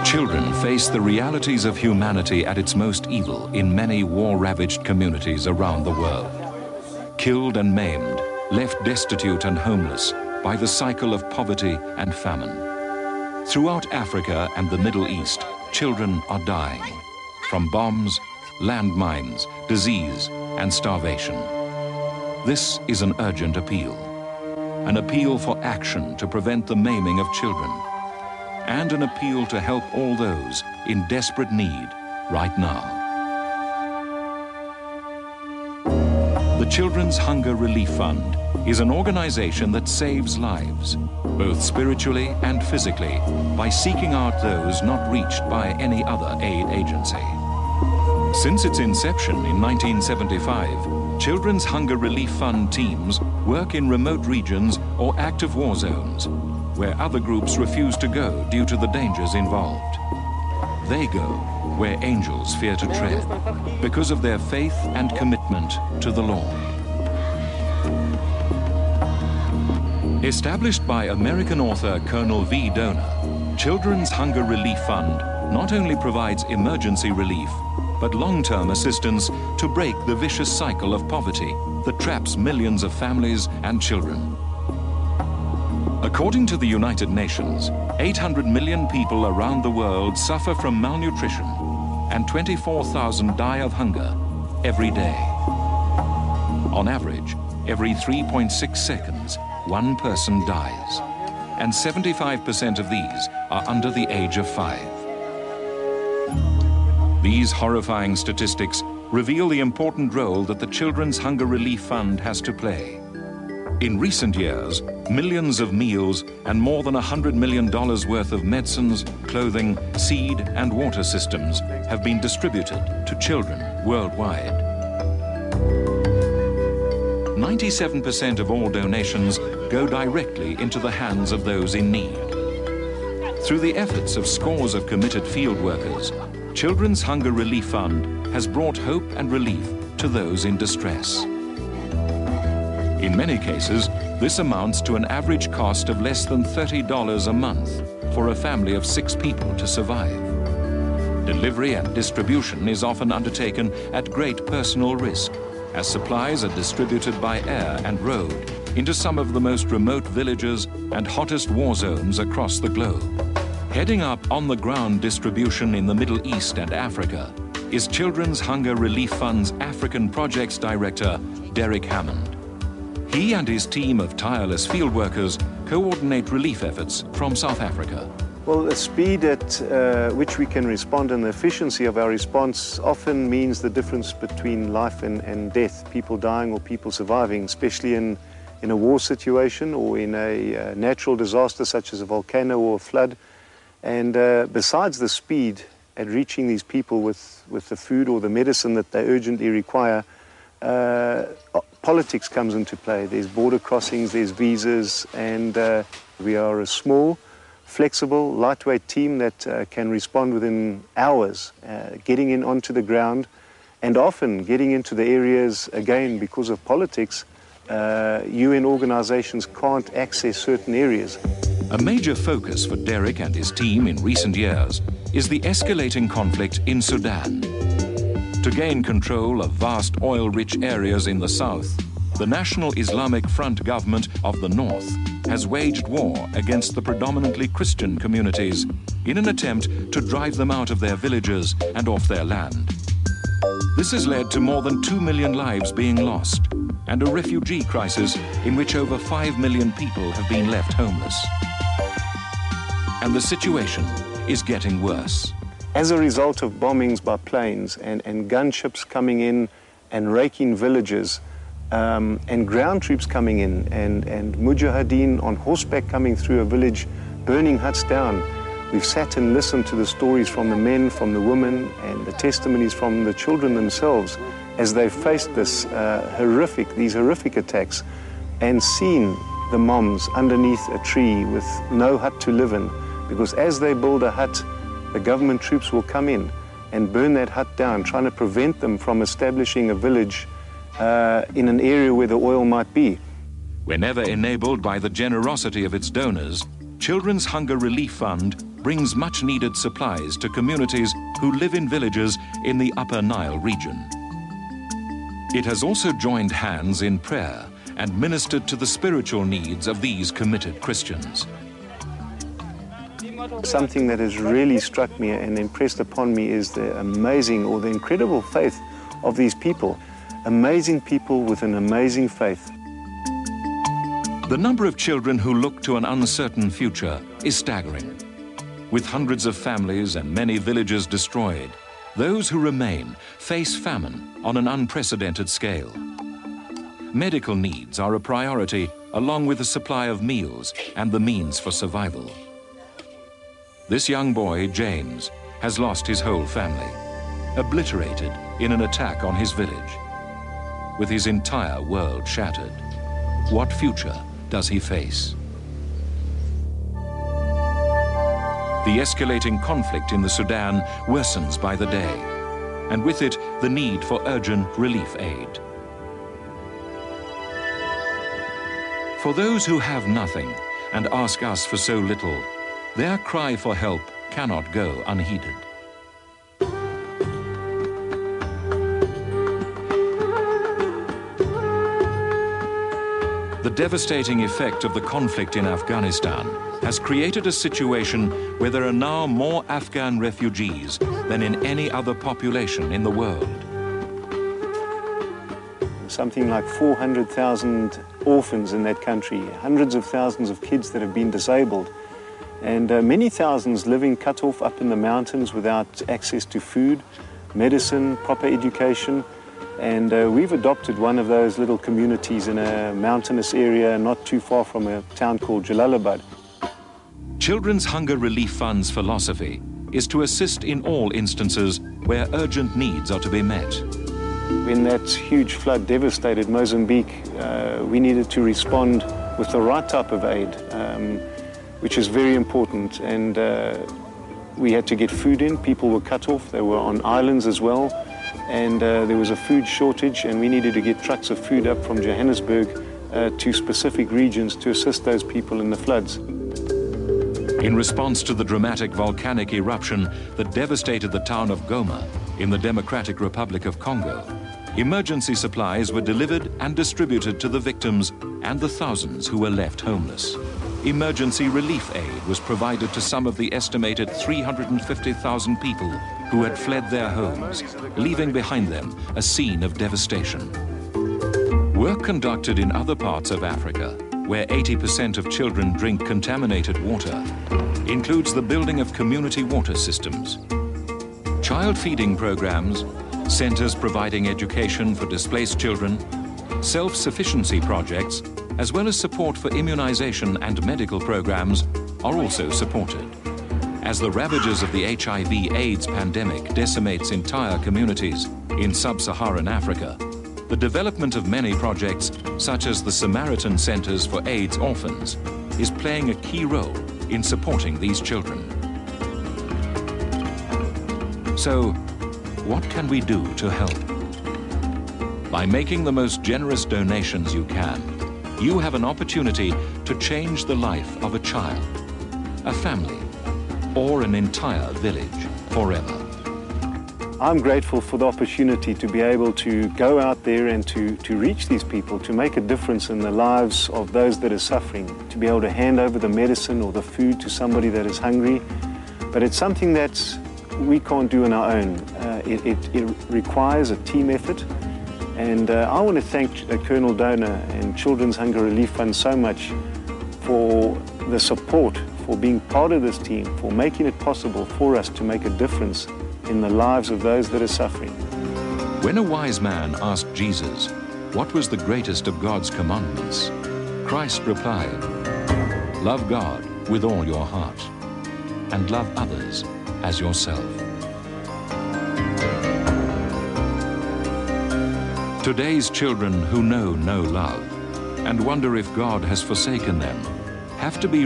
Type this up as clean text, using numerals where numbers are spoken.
Children face the realities of humanity at its most evil in many war-ravaged communities around the world. Killed and maimed, left destitute and homeless by the cycle of poverty and famine. Throughout Africa and the Middle East, children are dying from bombs, landmines, disease, and starvation. This is an urgent appeal. An appeal for action to prevent the maiming of children, and an appeal to help all those in desperate need right now. The Children's Hunger Relief Fund is an organization that saves lives, both spiritually and physically, by seeking out those not reached by any other aid agency. Since its inception in 1975, Children's Hunger Relief Fund teams work in remote regions or active war zones, where other groups refuse to go due to the dangers involved. They go where angels fear to tread, because of their faith and commitment to the Lord. Established by American author Colonel V. Donor, Children's Hunger Relief Fund not only provides emergency relief, but long-term assistance to break the vicious cycle of poverty that traps millions of families and children. According to the United Nations, 800 million people around the world suffer from malnutrition, and 24,000 die of hunger every day. On average, every 3.6 seconds, one person dies, and 75% of these are under the age of 5. These horrifying statistics reveal the important role that the Children's Hunger Relief Fund has to play. In recent years, millions of meals and more than $100 million worth of medicines, clothing, seed, and water systems have been distributed to children worldwide. 97% of all donations go directly into the hands of those in need. Through the efforts of scores of committed field workers, Children's Hunger Relief Fund has brought hope and relief to those in distress. In many cases, this amounts to an average cost of less than $30 a month for a family of 6 people to survive. Delivery and distribution is often undertaken at great personal risk, as supplies are distributed by air and road into some of the most remote villages and hottest war zones across the globe. Heading up on-the-ground distribution in the Middle East and Africa is Children's Hunger Relief Fund's African Projects Director, Derek Hammond. He and his team of tireless field workers coordinate relief efforts from South Africa. Well, the speed at which we can respond and the efficiency of our response often means the difference between life and death, people dying or people surviving, especially in a war situation or in a natural disaster such as a volcano or a flood. And besides the speed at reaching these people with the food or the medicine that they urgently require, politics comes into play. There's border crossings, there's visas, and we are a small, flexible, lightweight team that can respond within hours, getting in onto the ground, and often getting into the areas, again, because of politics, UN organizations can't access certain areas. A major focus for Derek and his team in recent years is the escalating conflict in Sudan. To gain control of vast oil-rich areas in the south, the National Islamic Front government of the north has waged war against the predominantly Christian communities in an attempt to drive them out of their villages and off their land. This has led to more than 2 million lives being lost and a refugee crisis in which over 5 million people have been left homeless. And the situation is getting worse. As a result of bombings by planes and gunships coming in and raking villages, and ground troops coming in and mujahideen on horseback coming through a village, burning huts down, we've sat and listened to the stories from the men, from the women, and the testimonies from the children themselves as they've faced these horrific attacks, and seen the moms underneath a tree with no hut to live in. Because as they build a hut, the government troops will come in and burn that hut down, trying to prevent them from establishing a village in an area where the oil might be. Whenever enabled by the generosity of its donors, Children's Hunger Relief Fund brings much-needed supplies to communities who live in villages in the Upper Nile region. It has also joined hands in prayer and ministered to the spiritual needs of these committed Christians. Something that has really struck me and impressed upon me is the amazing or the incredible faith of these people. Amazing people with an amazing faith. The number of children who look to an uncertain future is staggering. With hundreds of families and many villages destroyed, those who remain face famine on an unprecedented scale. Medical needs are a priority, along with the supply of meals and the means for survival. This young boy, James, has lost his whole family, obliterated in an attack on his village. With his entire world shattered, what future does he face? The escalating conflict in the Sudan worsens by the day, and with it, the need for urgent relief aid. For those who have nothing and ask us for so little, their cry for help cannot go unheeded. The devastating effect of the conflict in Afghanistan has created a situation where there are now more Afghan refugees than in any other population in the world. Something like 400,000 orphans in that country, hundreds of thousands of kids that have been disabled, and many thousands living cut off up in the mountains without access to food, medicine, proper education. And we've adopted one of those little communities in a mountainous area not too far from a town called Jalalabad. Children's Hunger Relief Fund's philosophy is to assist in all instances where urgent needs are to be met. When that huge flood devastated Mozambique, we needed to respond with the right type of aid, which is very important. And we had to get food in. People were cut off. They were on islands as well. And there was a food shortage, and we needed to get trucks of food up from Johannesburg to specific regions to assist those people in the floods. In response to the dramatic volcanic eruption that devastated the town of Goma in the Democratic Republic of Congo, emergency supplies were delivered and distributed to the victims and the thousands who were left homeless. Emergency relief aid was provided to some of the estimated 350,000 people who had fled their homes, leaving behind them a scene of devastation. Work conducted in other parts of Africa, where 80% of children drink contaminated water, includes the building of community water systems, child feeding programs, centers providing education for displaced children, self-sufficiency projects, as well as support for immunization and medical programs are also supported. As the ravages of the HIV/AIDS pandemic decimates entire communities in sub-Saharan Africa, the development of many projects, such as the Samaritan Centers for AIDS Orphans, is playing a key role in supporting these children. So, what can we do to help? By making the most generous donations you can, you have an opportunity to change the life of a child, a family, or an entire village forever. I'm grateful for the opportunity to be able to go out there and to reach these people, to make a difference in the lives of those that are suffering, to be able to hand over the medicine or the food to somebody that is hungry. But it's something that we can't do on our own. It requires a team effort. And I want to thank Colonel Donor and Children's Hunger Relief Fund so much for the support, for being part of this team, for making it possible for us to make a difference in the lives of those that are suffering. When a wise man asked Jesus, what was the greatest of God's commandments? Christ replied, love God with all your heart and love others as yourself. Today's children who know no love and wonder if God has forsaken them have to be